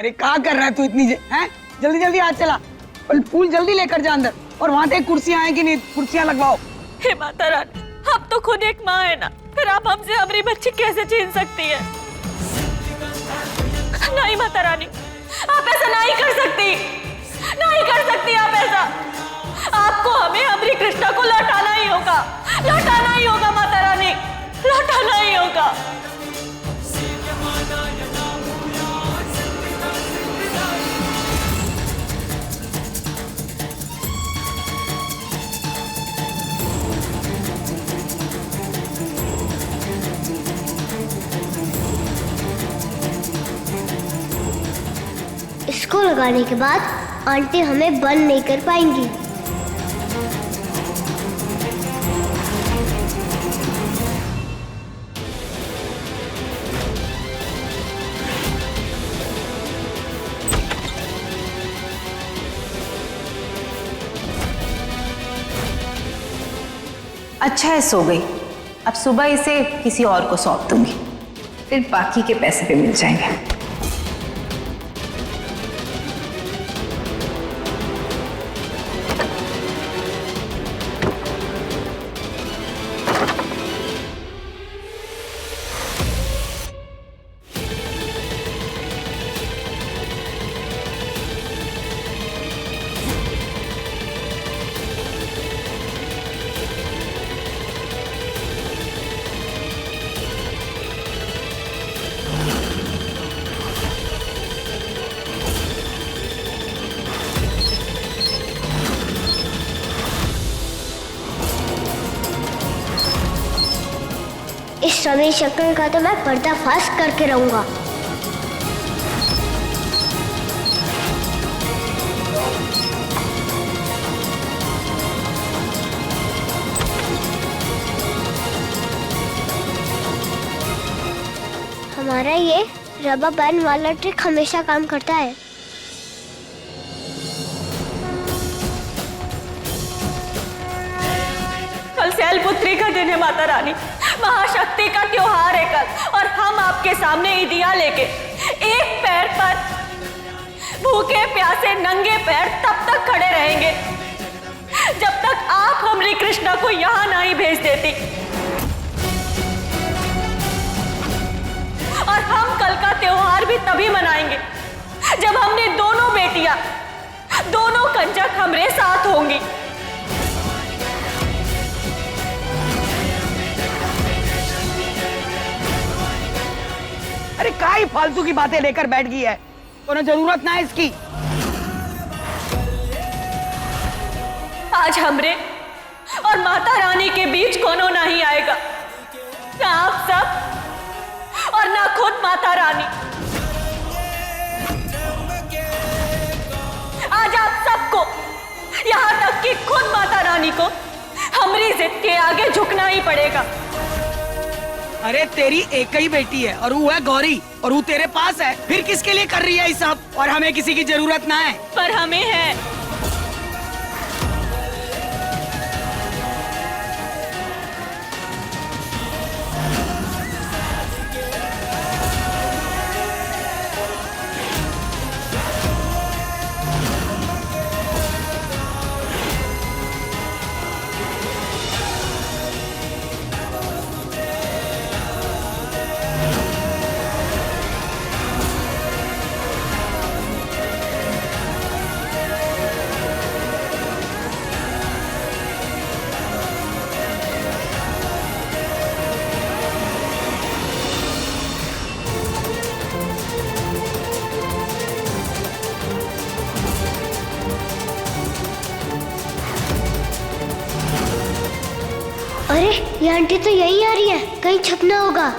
अरे कहाँ कर रहा है तू इतनी हैं? जल्दी जल्दी हाथ चला और फूल जल्दी लेकर जा अंदर। और वहां देख कुर्सियां हैं कि नहीं, कुर्सियां लगवाओ। हे माता रानी, आप तो खुद एक माँ है ना, फिर आप हमसे हमारी बच्ची कैसे छीन सकती है? नहीं माता रानी, आप ऐसा नहीं कर सकती, नहीं कर सकती आप ऐसा। आपको हमें हमारी कृष्णा को लौटाना ही होगा, लौटाना ही होगा माता रानी, लौटाना ही होगा। इसको लगाने के बाद आंटी हमें बंद नहीं कर पाएंगी। अच्छा है, सो गई। अब सुबह इसे किसी और को सौंप दूंगी, फिर बाकी के पैसे भी मिल जाएंगे। इस रमेश शक्कर का तो मैं पर्दाफाश करके रहूंगा। हमारा ये रबर बैंड वाला ट्रिक हमेशा काम करता है। कल शैलपुत्री का दिन है माता रानी, महाशक्ति का त्योहार है कल, और हम आपके सामने ईदिया लेके एक पैर पर भूखे प्यासे नंगे पैर तब तक खड़े रहेंगे जब तक आप हमारी कृष्णा को यहाँ नहीं भेज देती। और हम कल का त्योहार भी तभी मनाएंगे जब हमने दोनों बेटियां, दोनों कंजक हमारे साथ होंगी। अरे काई फालतू की बातें लेकर बैठ गई है, कोनो जरूरत ना है इसकी। आज हमरे और माता रानी के बीच कोनो नहीं आएगा, ना आप सब और ना खुद माता रानी। आज आप सबको, यहाँ तक कि खुद माता रानी को हमारी जिद के आगे झुकना ही पड़ेगा। अरे तेरी एक ही बेटी है और वो है गौरी, और वो तेरे पास है, फिर किसके लिए कर रही है ये सब? और हमें किसी की जरूरत ना है। पर हमें है। अरे ये आंटी तो यही आ रही है, कहीं छपना होगा।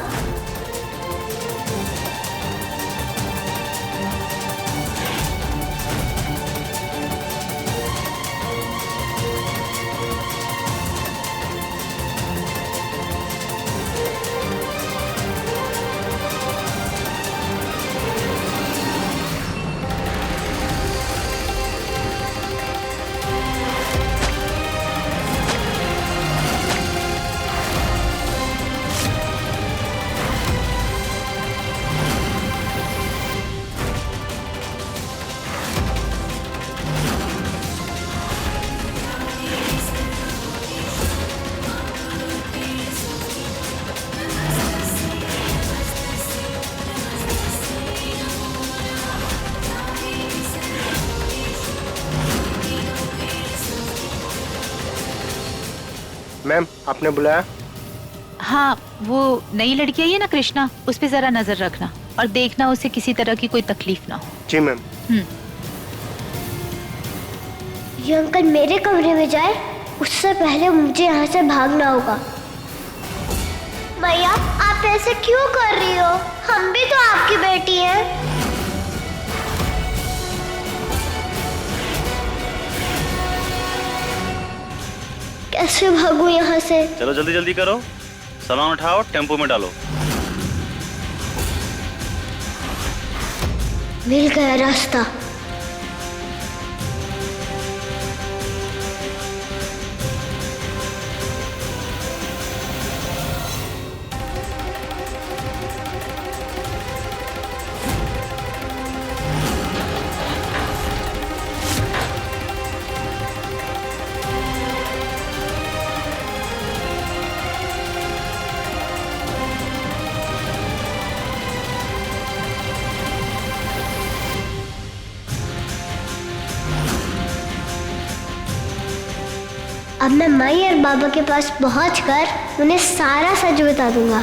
आपने बुलाया? हाँ, वो नई लड़की आई है ना कृष्णा, उस पे जरा नजर रखना और देखना उसे किसी तरह की कोई तकलीफ ना हो। जी मैम। ये अंकल मेरे कमरे में जाए उससे पहले मुझे यहाँ से भागना होगा। भैया आप ऐसे क्यों कर रही हो? हम भी तो आपकी बेटी हैं। कैसे भागूं यहाँ से? चलो जल्दी जल्दी करो, सामान उठाओ, टेम्पो में डालो। मिल गया रास्ता। अब मैं माई और बाबा के पास पहुंचकर उन्हें सारा सच बता दूंगा।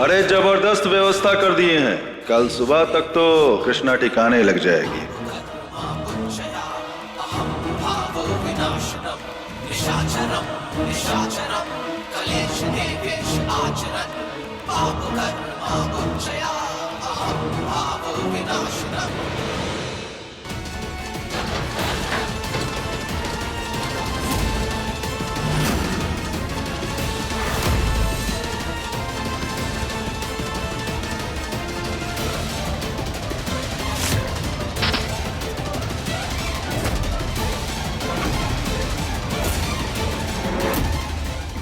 अरे जबरदस्त व्यवस्था कर दिए हैं, कल सुबह तक तो कृष्णा ठिकाने लग जाएगी।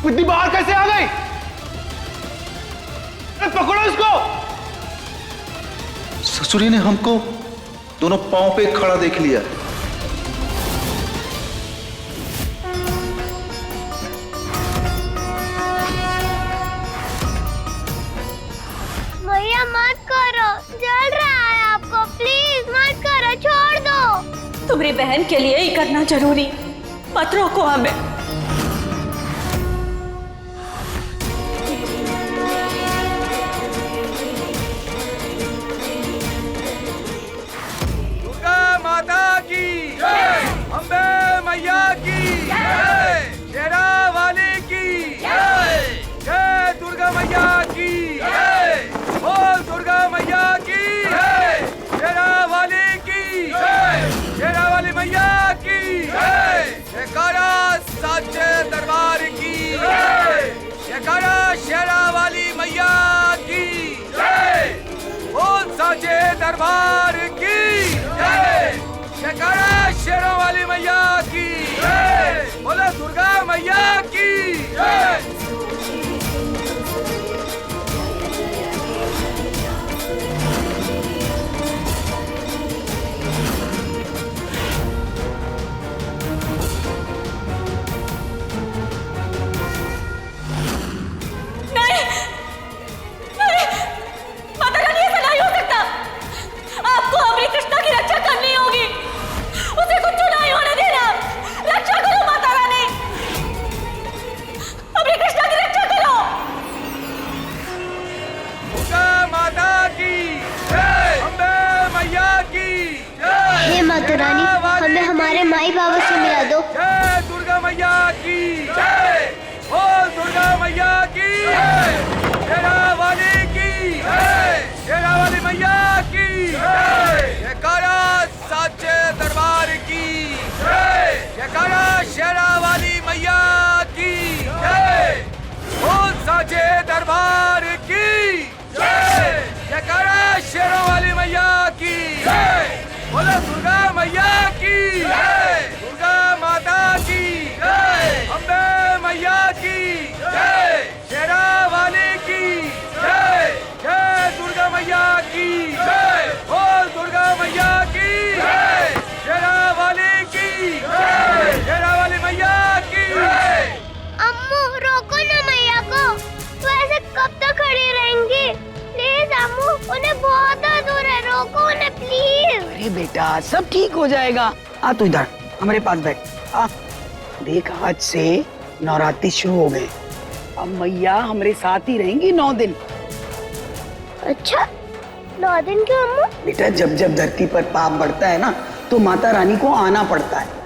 बुद्धि बाहर कैसे आ गई? अरे पकड़ो इसको। ससुरी ने हमको दोनों पांव पे खड़ा देख लिया। भैया मत करो, जल रहा है आपको, प्लीज मत करो, छोड़ दो। तुम्हारी बहन के लिए ही करना जरूरी, मत रोको हमें। दरबार की जयकारा, शेरा वाली मैया की जय। बोल साचे दरबार की जय, जयकारा शेरों वाली मैया की जय। बोलो दुर्गा मैया की जय। माता रानी हमें हमारे माई बाबा से मिला दो। जय दुर्गा मैया की जय। बोल दुर्गा मैया की जय, शेरा वाली की जय, शेरा वाली मैया की जय। जयकारा साचे दरबार की जय, जयकारा शेरा वाली मैया की जय। बोल साचे दरबार की जय, जयकारा शेरों वाली मैया की जय। बोलो दुर्गा मैया की जय, दुर्गा माता की जय, अम्बे मैया की जय, शेरा वाली की जय। जय दुर्गा मैया की जय। बोल दुर्गा मैया की जय, शेरा वाली की जय, शेरा वाली मैया की जय। अम्मू रोको ना मैया को, तो ऐसे कब तक खड़ी रहेंगी? प्लीज अम्मू, उन्हें बहुत दूर है, रोको उन्हें प्लीज। अरे बेटा सब ठीक हो जाएगा, आ तू इधर हमारे पास बैठ। आ देख, आज से नवरात्रि शुरू हो गए। अब मैया हमारे साथ ही रहेंगी 9 दिन। अच्छा 9 दिन क्यों अम्मू? बेटा जब जब धरती पर पाप बढ़ता है ना तो माता रानी को आना पड़ता है।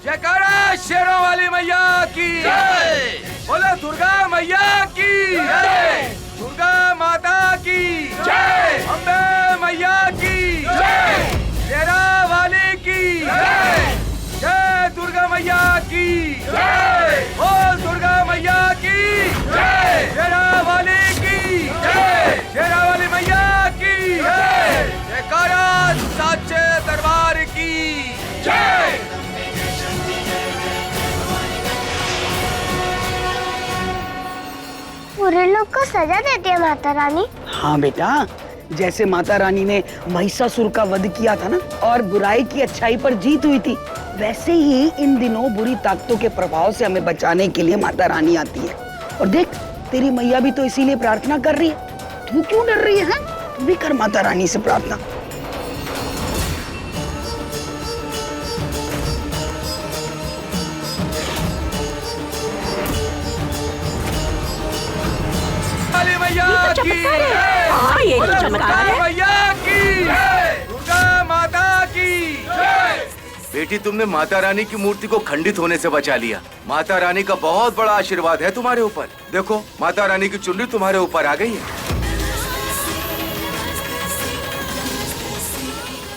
जयकारा शेरों वाली मैया की जय। बोलो दुर्गा मैया की जय। दुर्गा माता की जय। अम्बे मैया की जय। शेरा वाली की जय। जय दुर्गा मैया की जय। बोल दुर्गा मैया की जय। शेरा वाली की जय। शेरा वाली मैया की जय। जयकारा साचे दरबार की जय। पूरे लोग को सजा देती है माता रानी। हाँ बेटा, जैसे माता रानी ने महिषासुर का वध किया था ना और बुराई की अच्छाई पर जीत हुई थी, वैसे ही इन दिनों बुरी ताकतों के प्रभाव से हमें बचाने के लिए माता रानी आती है। और देख तेरी मैया भी तो इसीलिए प्रार्थना कर रही है। तू क्यों डर रही है? तू भी कर माता रानी से प्रार्थना। काली मैया की जय। हाँ, ये तो बोलो चमत्कार दुर्गा है। मैया की जय। दुर्गा माता की जय। बेटी तुमने माता रानी की मूर्ति को खंडित होने से बचा लिया। माता रानी का बहुत बड़ा आशीर्वाद है तुम्हारे ऊपर। देखो माता रानी की चुनरी तुम्हारे ऊपर आ गई है।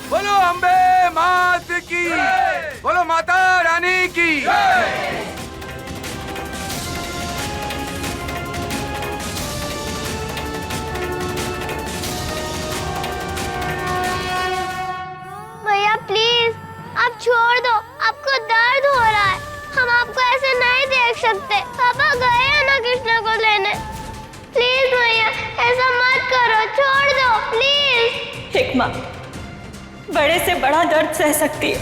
बोलो अम्बे मात की जय। बोलो माता रानी की जय। भैया प्लीज आप छोड़ दो, आपको दर्द हो रहा है। हम आपको ऐसे नहीं देख सकते। पापा गए हैं ना कृष्णा को लेने। प्लीज भैया ऐसा मत करो, छोड़ दो प्लीज। एक माँ बड़े से बड़ा दर्द सह सकती है,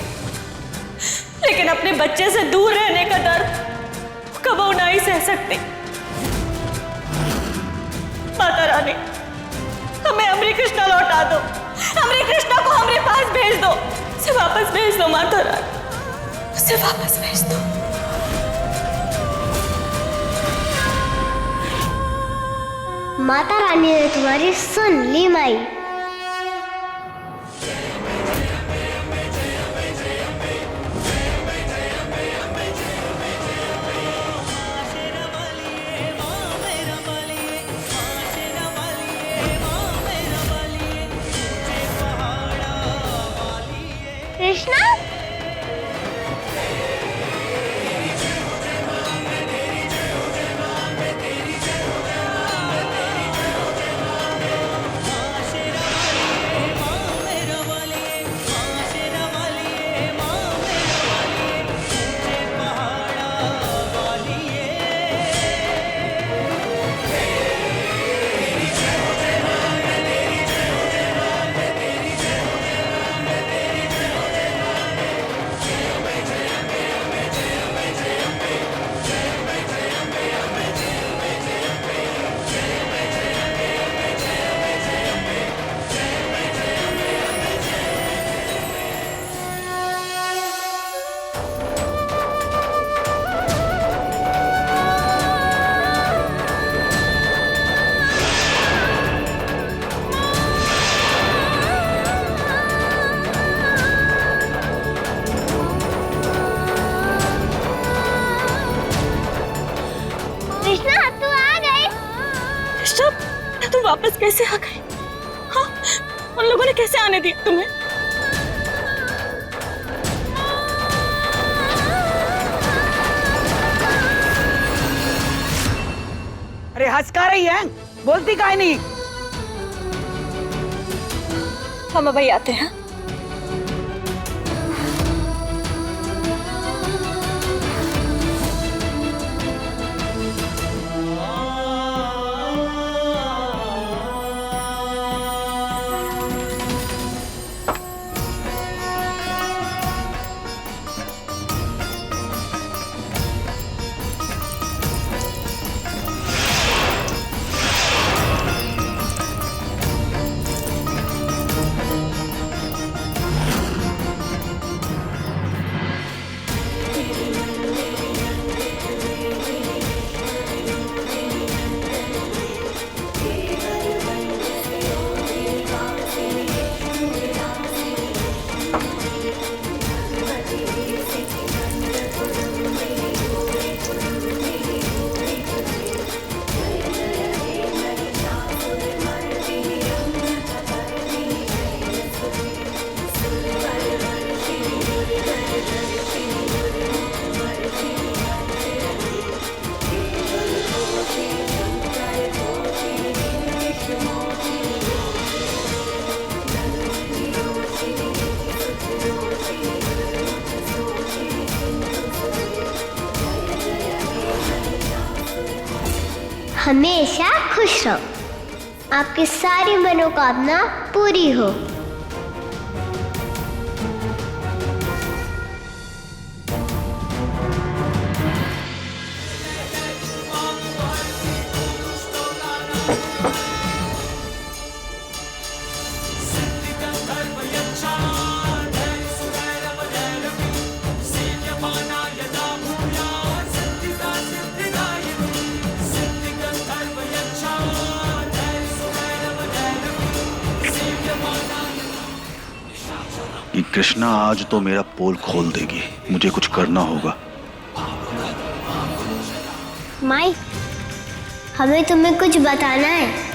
लेकिन अपने बच्चे से दूर रहने का दर्द कबो नहीं सह सकती। माता रानी हमें अमरी कृष्णा लौटा दो। अमरी कृष्णा को हमारे पास भेज दो। उसे वापस भेज दो माता रानी, उसे वापस भेज दो। माता रानी ने तुम्हारी सुन ली माई। कृष्णा तुम वापस कैसे आ गए? हाँ, उन लोगों ने कैसे आने दिया तुम्हें? अरे हंस का रही है, बोलती काहे नहीं? हम अभी आते हैं। हमेशा खुश रहो, आपकी सारी मनोकामना पूरी हो। कि कृष्णा आज तो मेरा पोल खोल देगी, मुझे कुछ करना होगा। माई, हमें तुम्हें कुछ बताना है।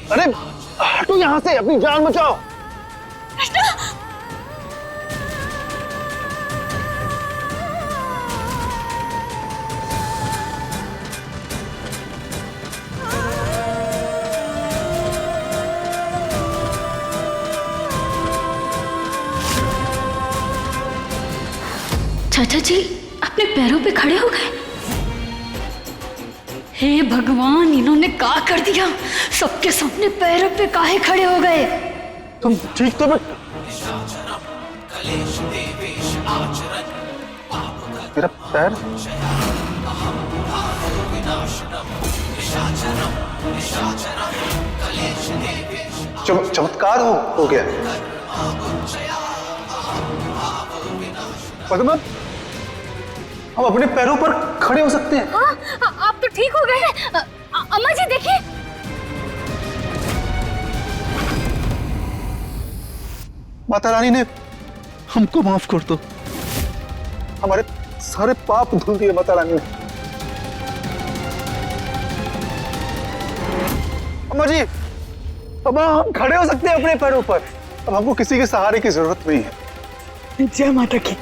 अरे हटो यहाँ से, अपनी जान बचाओ। चाचा जी अपने पैरों पे खड़े हो गए। हे भगवान, इन्होंने क्या कर दिया? सबके सामने पैरों पे काहे खड़े हो गए? तुम ठीक तो? मेरा पैर चमत्कार हो गया। पद्मा, हम अपने पैरों पर खड़े हो सकते हैं। हाँ, आप तो ठीक हो गए हैं। अम्मा जी देखिए। माता रानी ने हमको माफ कर दो, हमारे सारे पाप धुल दिए माता रानी ने। अम्मा जी, अब हम खड़े हो सकते हैं अपने पैरों पर। अब हमको किसी के सहारे की जरूरत नहीं है। जय माता की।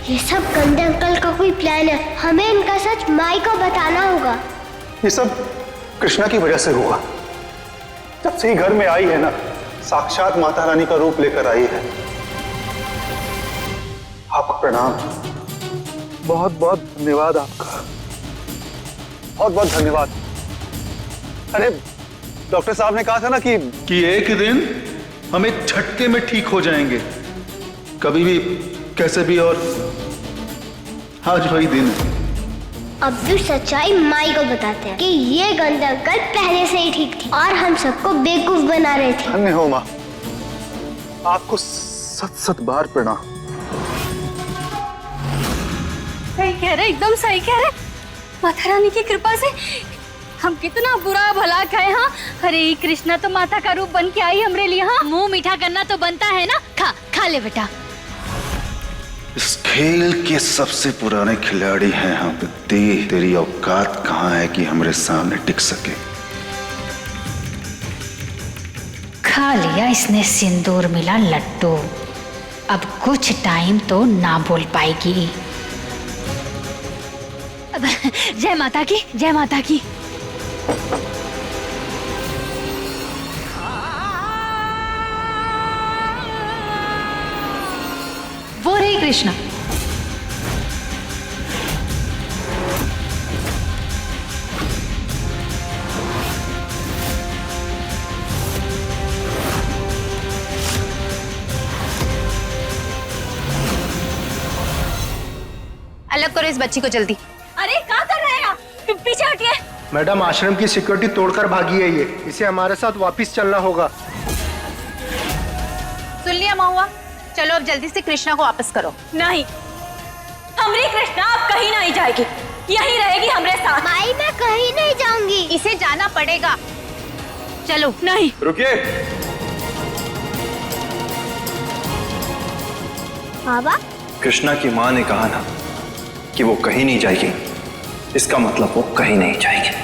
ये सब गंदे अंकल का कोई प्लान है, हमें इनका सच माई को बताना होगा। ये सब कृष्णा की वजह से हुआ। जब से ही घर में आई है ना, साक्षात माता रानी का रूप लेकर आई है। आपको प्रणाम, बहुत बहुत धन्यवाद आपका, बहुत बहुत धन्यवाद। अरे डॉक्टर साहब ने कहा था ना कि एक दिन हमें झटके में ठीक हो जाएंगे, कभी भी कैसे भी, और आज वही दिन है। अब भी सच्चाई माई को बताते हैं कि ये गंदे अंकल पहले से ही ठीक थी और हम सबको बेवकूफ बना रहे थे। धन्य हो माँ, आपको सत सत बार प्रणाम। सही कह रहे, एकदम सही कह रहे। माता रानी की कृपा से हम कितना बुरा भला खाए। हाँ, अरे कृष्णा तो माता का रूप बन के आई हमरे लिए। हाँ, मुंह मीठा करना तो बनता है ना। खा खा ले बेटा। इस खेल के सबसे पुराने खिलाड़ी हैं हम। तेरी औकात कहाँ है कि हमारे सामने टिक सके? खा लिया इसने सिंदूर मिला लड्डू, अब कुछ टाइम तो ना बोल पाएगी। जय माता की, जय माता की। वो रही कृष्णा। अलग करो इस बच्ची को जल्दी। अरे क्या कर रहे हैं आप? पीछे हटिए। मैडम, आश्रम की सिक्योरिटी तोड़कर भागी है ये, इसे हमारे साथ वापस चलना होगा। सुन लिया महुआ, चलो अब जल्दी से कृष्णा को वापस करो। नहीं, हमारी कृष्णा अब कहीं नहीं जाएगी, यहीं रहेगी हमारे साथ। माई, मैं कहीं नहीं जाऊंगी। इसे जाना पड़ेगा, चलो। नहीं, रुकिए। बाबा कृष्णा की माँ ने कहा ना कि वो कहीं नहीं जाएगी, इसका मतलब वो कहीं नहीं जाएगी।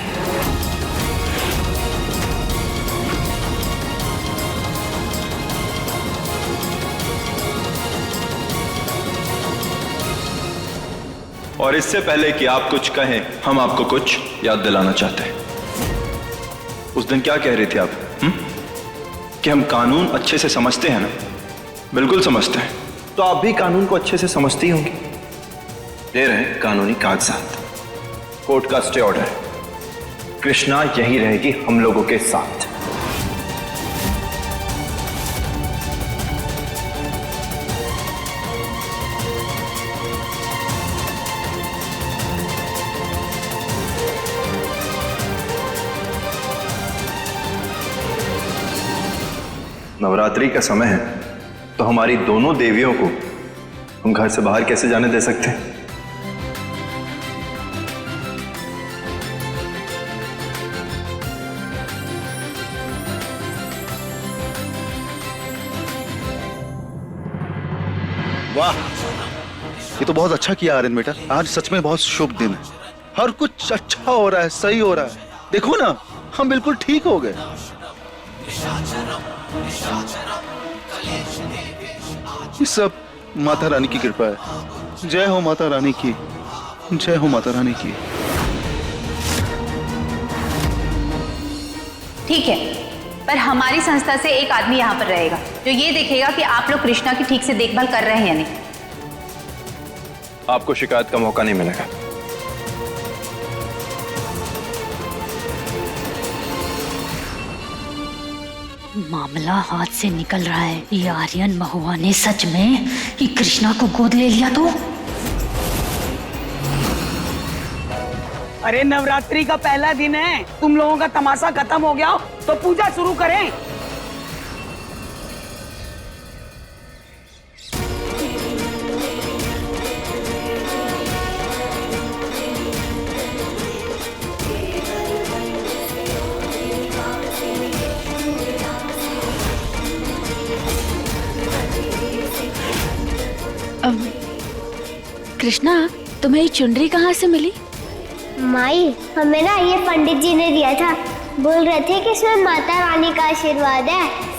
और इससे पहले कि आप कुछ कहें, हम आपको कुछ याद दिलाना चाहते हैं। उस दिन क्या कह रही थी आप? कि हम कानून अच्छे से समझते हैं ना? बिल्कुल समझते हैं। तो आप भी कानून को अच्छे से समझती होंगी। दे रहे हैं कानूनी कागजात, कोर्ट का स्टे ऑर्डर है। कृष्णा यहीं रहेगी हम लोगों के साथ। नवरात्रि का समय है तो हमारी दोनों देवियों को हम घर से बाहर कैसे जाने दे सकते हैं? वाह, ये तो बहुत अच्छा किया आर्यन बेटा। आज सच में बहुत शुभ दिन है। हर कुछ अच्छा हो रहा है, सही हो रहा है। देखो ना, हम बिल्कुल ठीक हो गए। ये सब माता रानी की कृपा है। जय हो माता रानी की, जय हो माता रानी की। ठीक है, पर हमारी संस्था से एक आदमी यहाँ पर रहेगा जो ये देखेगा कि आप लोग कृष्णा की ठीक से देखभाल कर रहे हैं या नहीं। आपको शिकायत का मौका नहीं मिलेगा। मामला हाथ से निकल रहा है। ये आर्यन महुआ ने सच में ही कृष्णा को गोद ले लिया तो? अरे नवरात्रि का पहला दिन है, तुम लोगों का तमाशा खत्म हो गया हो तो पूजा शुरू करें। कृष्णा, तुम्हें ये चुनरी कहाँ से मिली? माई, हमें ना ये पंडित जी ने दिया था। बोल रहे थे कि इसमें माता रानी का आशीर्वाद है।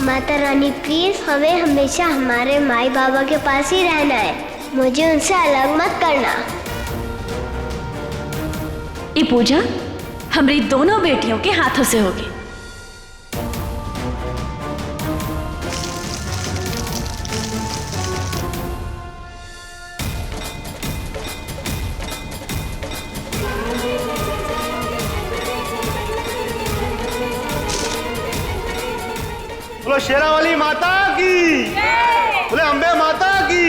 माता रानी प्लीज हमें हमेशा हमारे माई बाबा के पास ही रहना है। मुझे उनसे अलग मत करना। ये पूजा हमारी दोनों बेटियों के हाथों से होगी। बोलो शेरा वाली माता की, बोले अम्बे माता की।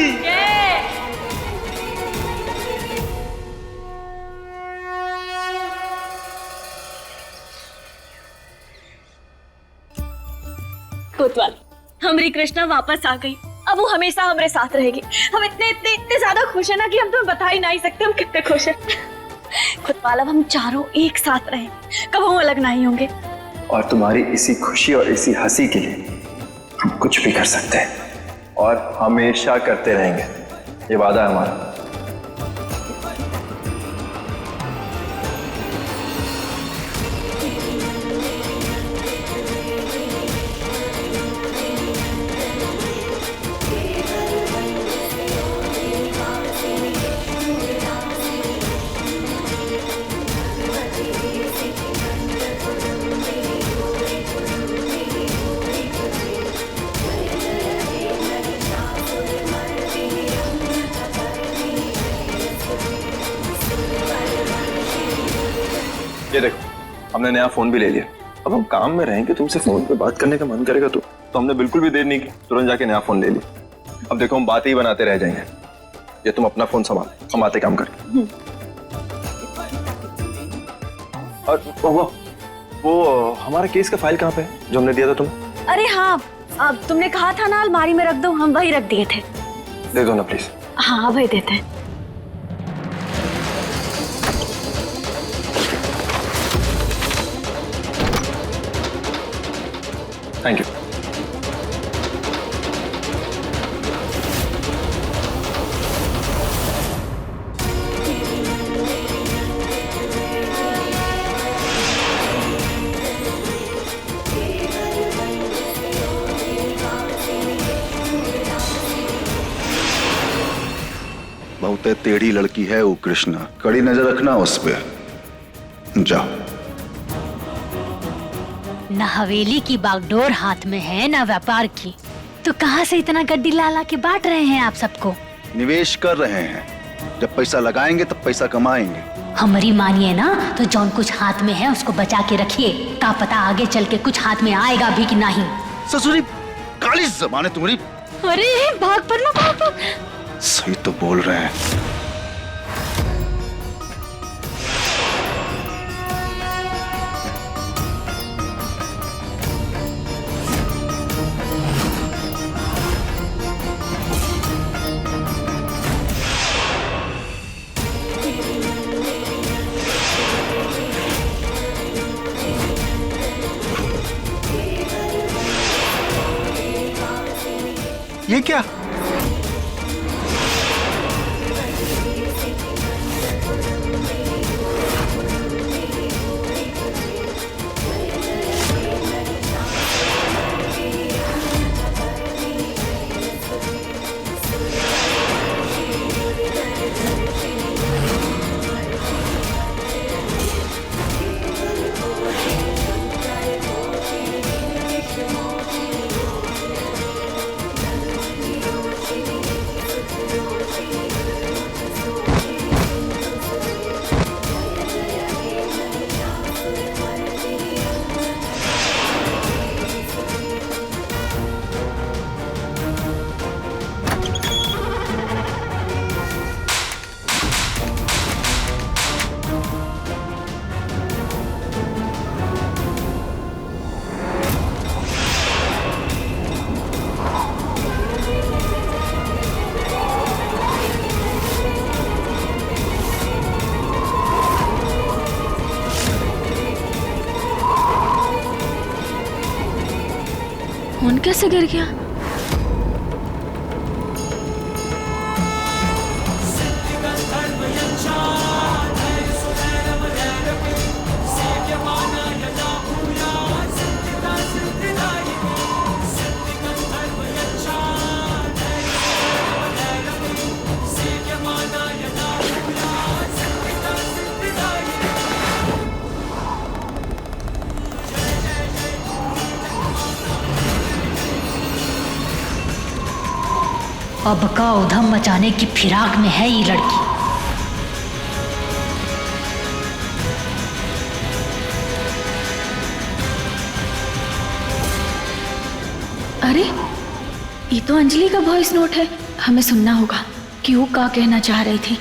कोतवाल, हमारी कृष्णा वापस आ गई। अब वो हमेशा हमारे साथ रहेगी। हम इतने इतने इतने ज्यादा खुश है ना कि हम तुम्हें बता ही नहीं सकते हम कितने खुश हैं। कोतवाल, अब हम चारों एक साथ रहें, कब हम अलग नहीं होंगे। और तुम्हारी इसी खुशी और इसी हंसी के लिए हम कुछ भी कर सकते हैं और हमेशा करते रहेंगे। ये वादा है हमारा। ये देखो, हमने नया फोन भी ले लिया। अब हम काम में रहेंगे, तुमसे फोन पे बात करने का मन करेगा तो हमने बिल्कुल भी देर नहीं की, तुरंत जाके नया फोन ले लिया। अब देखो, हम बातें ही बनाते रह जाएंगे। ये तुम अपना फोन संभाल, हम आते काम करके। और वो हमारा केस का फाइल कहाँ पे है जो हमने दिया था तुम्हें? अरे हाँ, अब तुमने कहा था ना अलमारी में रख दो, हम वही रख दिए थे। दे दो ना प्लीज। हाँ वही देते हैं। Thank you. बहुत टेढ़ी लड़की है वो कृष्णा, कड़ी नजर रखना उस पे। जाओ। न हवेली की बागडोर हाथ में है न व्यापार की, तो कहाँ से इतना गड्डी लाला के बांट रहे हैं आप सबको? निवेश कर रहे हैं, जब पैसा लगाएंगे तब पैसा कमाएंगे। हमारी मानिए ना तो जौन कुछ हाथ में है उसको बचा के रखिए, का पता आगे चल के कुछ हाथ में आएगा भी कि नहीं। ससुरी काली ज़बान है तुम्हारी। अरे भाग पड़ना, भाग। सही तो बोल रहे हैं। ये क्या? फोन कैसे गिर गया? अब का उधम मचाने की फिराक में है ये लड़की। अरे ये तो अंजलि का वॉइस नोट है, हमें सुनना होगा कि वो क्या कहना चाह रही थी।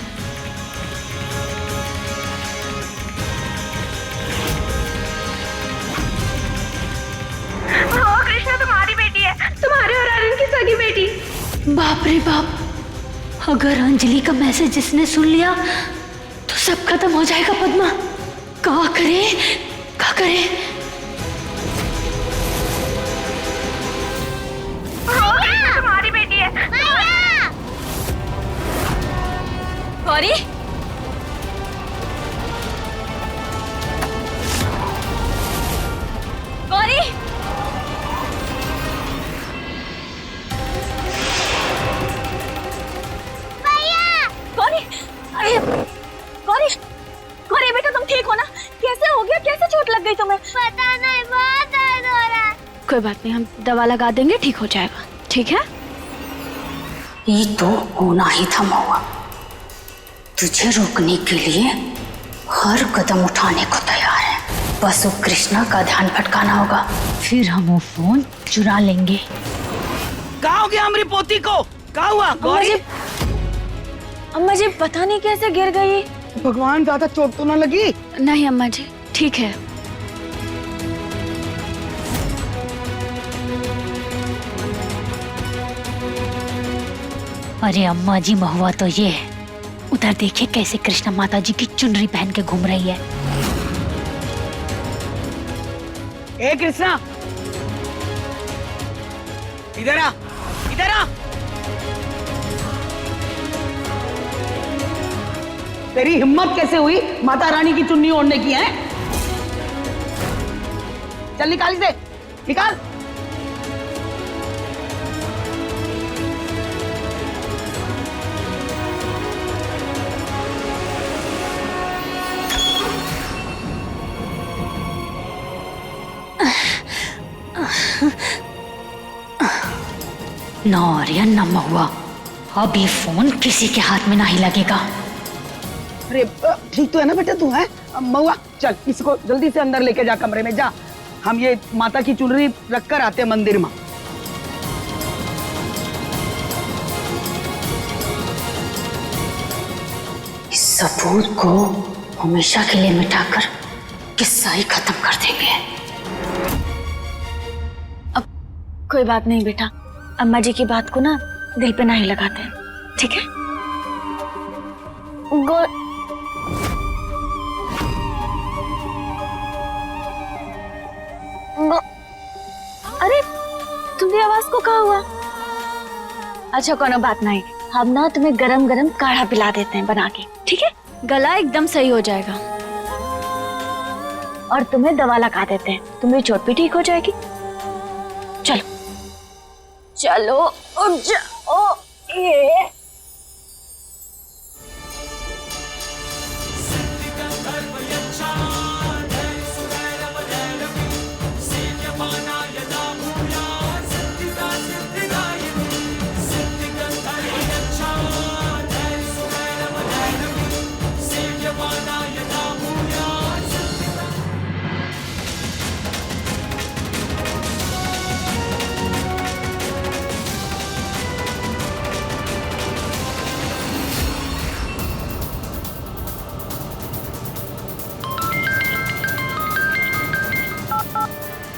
वो कृष्णा तुम्हारी बेटी है, तुम्हारे और अरुण की सगी बेटी। बाप रे बाप, अगर अंजलि का मैसेज इसने सुन लिया तो सब खत्म हो जाएगा। पद्मा क्या करे, क्या करे? तुम्हारी बेटी है। गौरी, गौरी, गौरी, अरे गौरी, गौरी बेटा तुम ठीक हो ना? कैसे हो गया, कैसे चोट लग गई तुम्हें? पता नहीं, बहुत दर्द हो रहा है। कोई बात नहीं, हम दवा लगा देंगे, ठीक हो जाएगा। ठीक है? ये तो होना ही था महुआ, तुझे रोकने के लिए हर कदम उठाने को तैयार है। बस वो कृष्णा का ध्यान भटकाना होगा, फिर हम वो फोन चुरा लेंगे। कहाँ हो गया हमारी पोती को? कहाँ हुआ गौरी? अम्मा जी पता नहीं कैसे गिर गई। भगवान, ज्यादा चोट तो ना लगी? नहीं अम्मा जी, ठीक है। अरे अम्मा जी, महुआ तो ये है। उधर देखिए कैसे कृष्णा माता जी की चुनरी पहन के घूम रही है। ए कृष्णा, इधर आ, इधर आ। तेरी हिम्मत कैसे हुई माता रानी की चुन्नी ओढ़ने की है? चल निकाल इसे, निकाल। नौरिया न महुआ, अब ये फोन किसी के हाथ में नहीं लगेगा। अरे ठीक तो है ना बेटा तू? है महुआ, चल इसको जल्दी से अंदर लेके जा, कमरे में जा। हम ये माता की चुनरी रख कर आते हैं मंदिर में। इस सबूत को हमेशा के लिए मिटाकर किस्सा ही खत्म कर देंगे। अब कोई बात नहीं बेटा, अम्मा जी की बात को ना दिल पे नहीं लगाते हैं, ठीक है? अरे तुम्हारी आवाज को क्या हुआ? अच्छा कोनो बात नहीं, हम ना तुम्हें गरम गरम काढ़ा पिला देते हैं बना के, ठीक है? गला एकदम सही हो जाएगा। और तुम्हें दवा लगा देते हैं, तुम्हारी चोट भी ठीक हो जाएगी। चलो चलो उठ जाओ। ये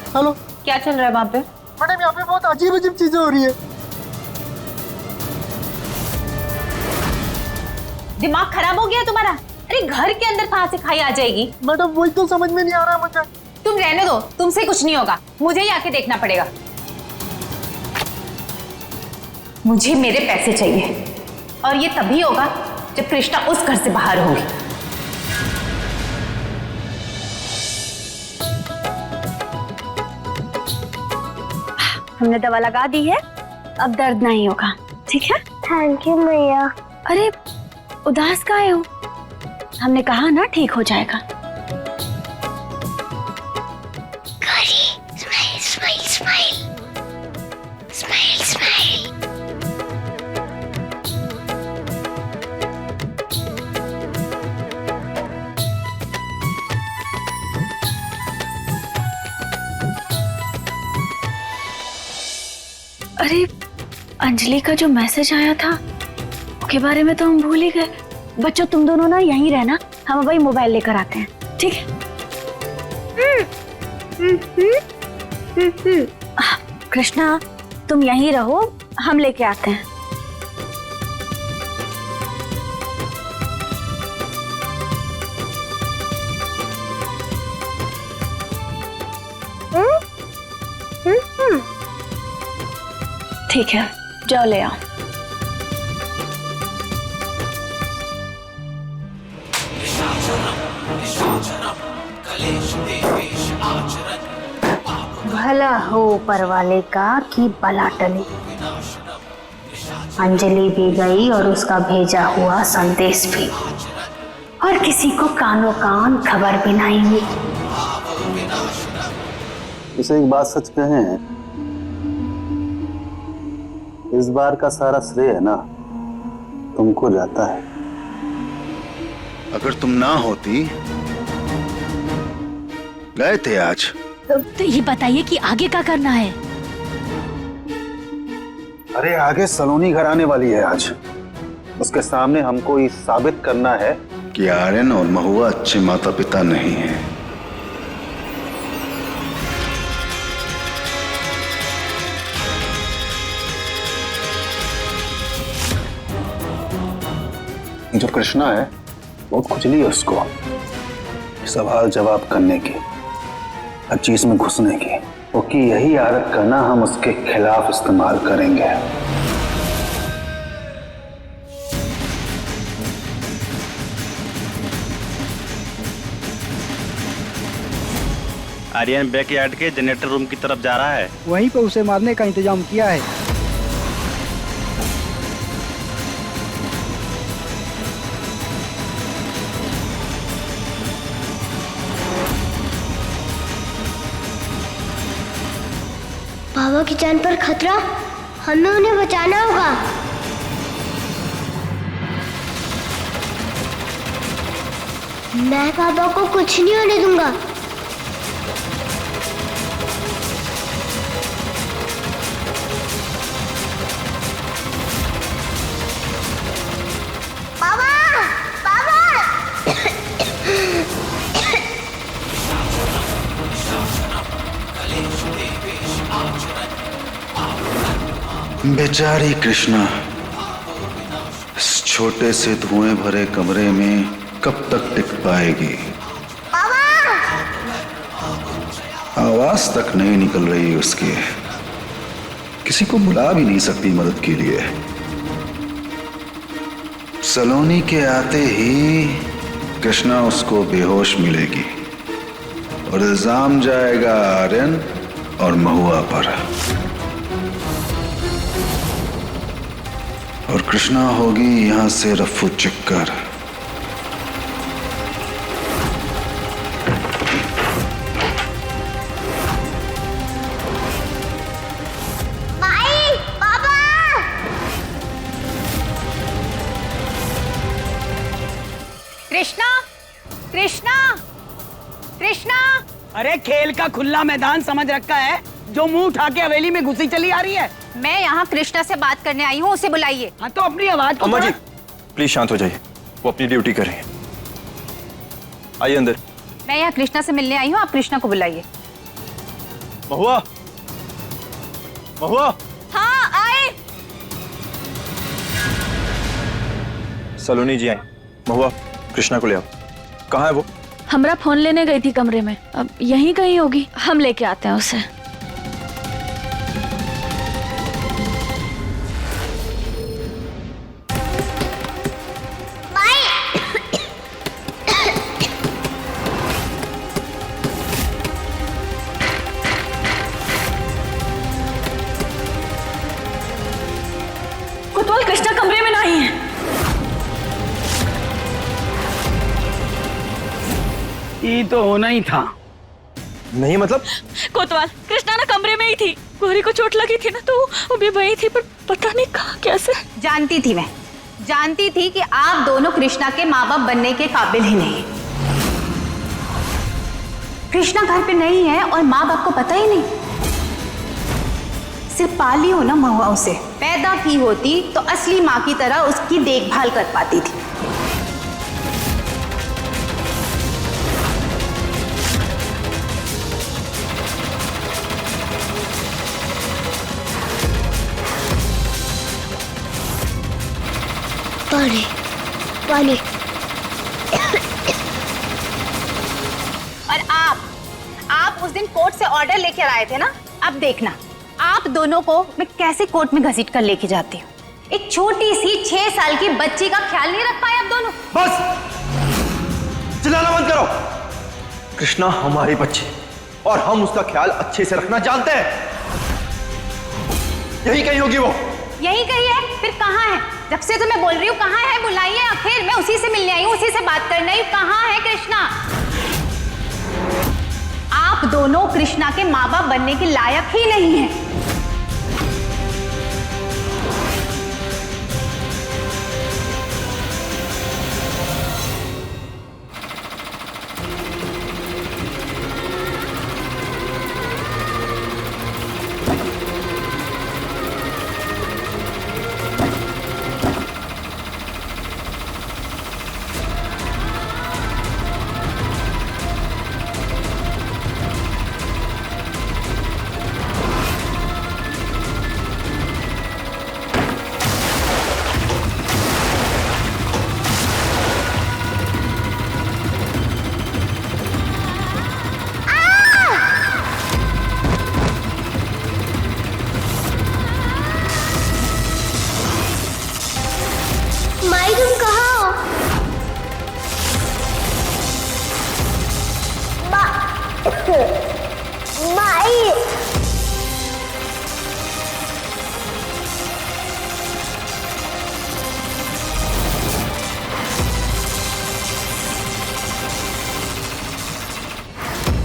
हेलो, क्या चल रहा है वहाँ पे? मैडम यहाँ पे बहुत अजीब अजीब चीजें हो रही है। दिमाग खराब हो गया तुम्हारा? अरे घर के अंदर कहाँ से खाई आ जाएगी? मैडम वही तो समझ में नहीं आ रहा मुझे। तुम रहने दो, तुमसे कुछ नहीं होगा, मुझे ही आके देखना पड़ेगा। मुझे मेरे पैसे चाहिए, और ये तभी होगा जब कृष्णा उस घर से बाहर होगी। हमने दवा लगा दी है, अब दर्द नहीं होगा, ठीक है? थैंक यू मैया। अरे उदास काहे हो? हमने कहा ना ठीक हो जाएगा। Smile smile smile smile smile. अरे अंजलि का जो मैसेज आया था उसके बारे में तो हम भूल ही गए। बच्चों तुम दोनों ना यहीं रहना, हम भाई मोबाइल लेकर आते हैं, ठीक है? कृष्णा तुम यहीं रहो, हम लेके आते हैं। ठीक है, जाओ ले आओ। भला हो ऊपर वाले का कि बला टले। अंजलि भी गई और उसका भेजा हुआ संदेश भी, और किसी को कानों कान खबर भी नहीं हुई। इसे एक बात सच कहें, इस बार का सारा श्रेय है ना तुमको जाता है। अगर तुम ना होती, गए थे आज। तो ये बताइए कि आगे क्या करना है? अरे आगे सलोनी घर आने वाली है आज। उसके सामने हमको ये साबित करना है कि आर्यन और महुआ अच्छे माता पिता नहीं हैं। कृष्णा है बहुत खुजली है उसको सवाल जवाब करने की, हर चीज में घुसने की। उसकी यही आदत करना हम उसके खिलाफ इस्तेमाल करेंगे। आर्यन बैकयार्ड के जनरेटर रूम की तरफ जा रहा है। वहीं पे उसे मारने का इंतजाम किया है। बाबा की जान पर खतरा, हमें उन्हें बचाना होगा। मैं बाबा को कुछ नहीं होने दूंगा। बाबा, बाबा! बेचारी कृष्णा इस छोटे से धुएं भरे कमरे में कब तक टिक पाएगी? आवाज तक नहीं निकल रही उसकी, किसी को बुला भी नहीं सकती मदद के लिए। सलोनी के आते ही कृष्णा उसको बेहोश मिलेगी और इल्जाम जाएगा आर्यन और महुआ पर, और कृष्णा होगी यहां से रफू चक्कर। माई, बाबा! कृष्णा, कृष्णा, कृष्णा! अरे खेल का खुला मैदान समझ रखा है जो मुंह उठा के हवेली में घुसी चली आ रही है। मैं यहाँ कृष्णा से बात करने आई हूँ, उसे बुलाइए। हाँ तो अपनी आवाज को अम्मा जी थोड़ा- प्लीज शांत हो जाइए, वो अपनी ड्यूटी कर रही है। आइए अंदर। मैं यहाँ कृष्णा से मिलने आई हूँ, आप कृष्णा को बुलाइए। महुआ, महुआ। हाँ आए। सलोनी जी आई। महुआ कृष्णा को ले आओ। कहाँ है वो? हमरा फोन लेने गई थी कमरे में, अब यहीं कहीं होगी, हम लेके आते हैं उसे। कोतवाल, कृष्णा कमरे में नहीं है। ये तो होना ही था। नहीं मतलब? कोतवाल, कृष्णा ना कमरे में ही थी, गौरी को चोट लगी थी ना तो वो भी वही थी, पर पता नहीं कहाँ कैसे। जानती थी, मैं जानती थी कि आप दोनों कृष्णा के माँ बाप बनने के काबिल ही नहीं। कृष्णा घर पे नहीं है और माँ बाप को पता ही नहीं। सिर्फ पाली हो ना महुआ उसे, पैदा की होती तो असली माँ की तरह उसकी देखभाल कर पाती थी। पानी, पानी। और आप उस दिन कोर्ट से ऑर्डर लेकर आए थे ना, अब देखना आप दोनों को मैं कैसे कोर्ट में घसीट कर लेके जाती हूँ। एक छोटी सी 6 साल की बच्ची का ख्याल नहीं रख पाए आप दोनों। बस चिल्लाना बंद करो। कृष्णा हमारी बच्ची और हम उसका ख्याल अच्छे से रखना जानते हैं। यही कहीं होगी वो। यही कही है, फिर कहाँ है? जब से तो मैं बोल रही हूँ कहाँ है, बुलाइए आखिर। मैं उसी से मिलने आई हूँ, उसी से बात करने आई हूँ। कहाँ है कृष्णा? आप दोनों कृष्णा के माँ बाप बनने के लायक ही नहीं हैं। भाई।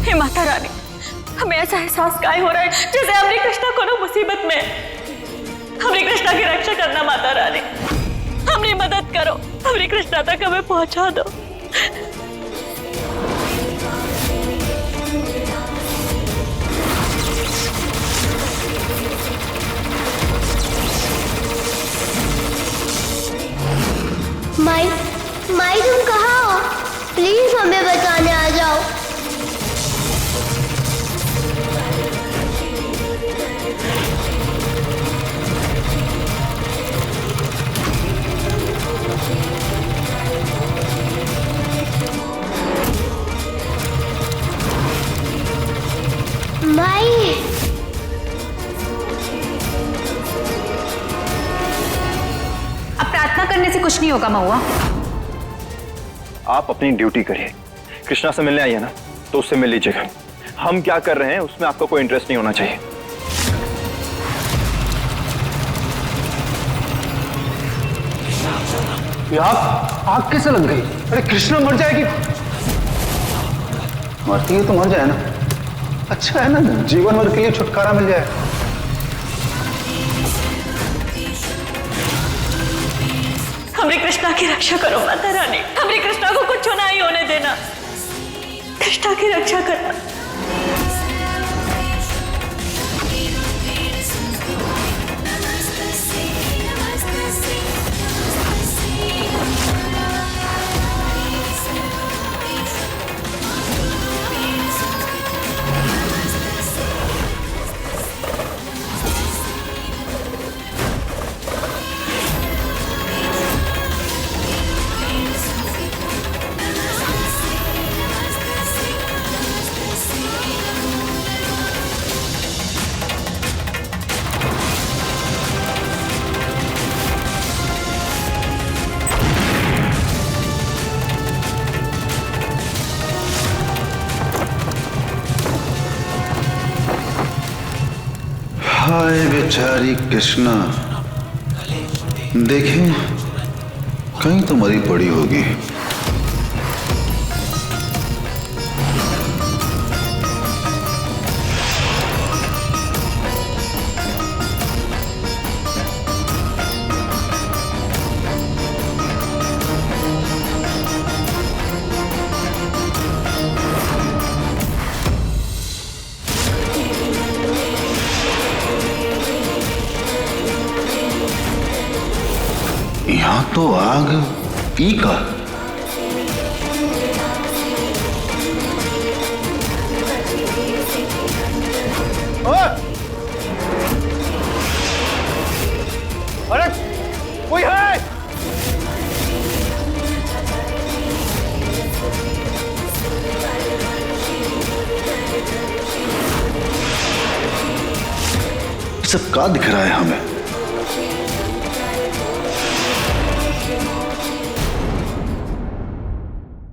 हे माता रानी, हमें ऐसा एहसास काहे हो रहा है जैसे हमने कृष्णा को ना मुसीबत में। हमने कृष्णा की रक्षा करना माता रानी, हमने मदद करो, हमने कृष्णा तक हमें पहुंचा दो। माई, माई तुम कहाँ हो? प्लीज हमें बचाने आ जाओ। माई, अब प्रार्थना करने से कुछ नहीं होगा महुआ। आप अपनी ड्यूटी करिए। कृष्णा से मिलने आई है ना, तो उससे मिल लीजिएगा। हम क्या कर रहे हैं उसमें आपका कोई इंटरेस्ट नहीं होना चाहिए। आग कैसे लग गई? अरे कृष्णा मर जाएगी। मरती है तो मर जाए ना, अच्छा है ना, जीवन भर के लिए छुटकारा मिल जाए। हमने कृष्णा की रक्षा करो माता रानी, हमने कृष्णा को कुछ ना ही होने देना। कृष्णा की रक्षा करना। हाय बेचारी कृष्णा, देखें कहीं तो मरी पड़ी होगी। यहाँ तो आग पी का। अरे कोई है? सब क्या दिख रहा है हमें?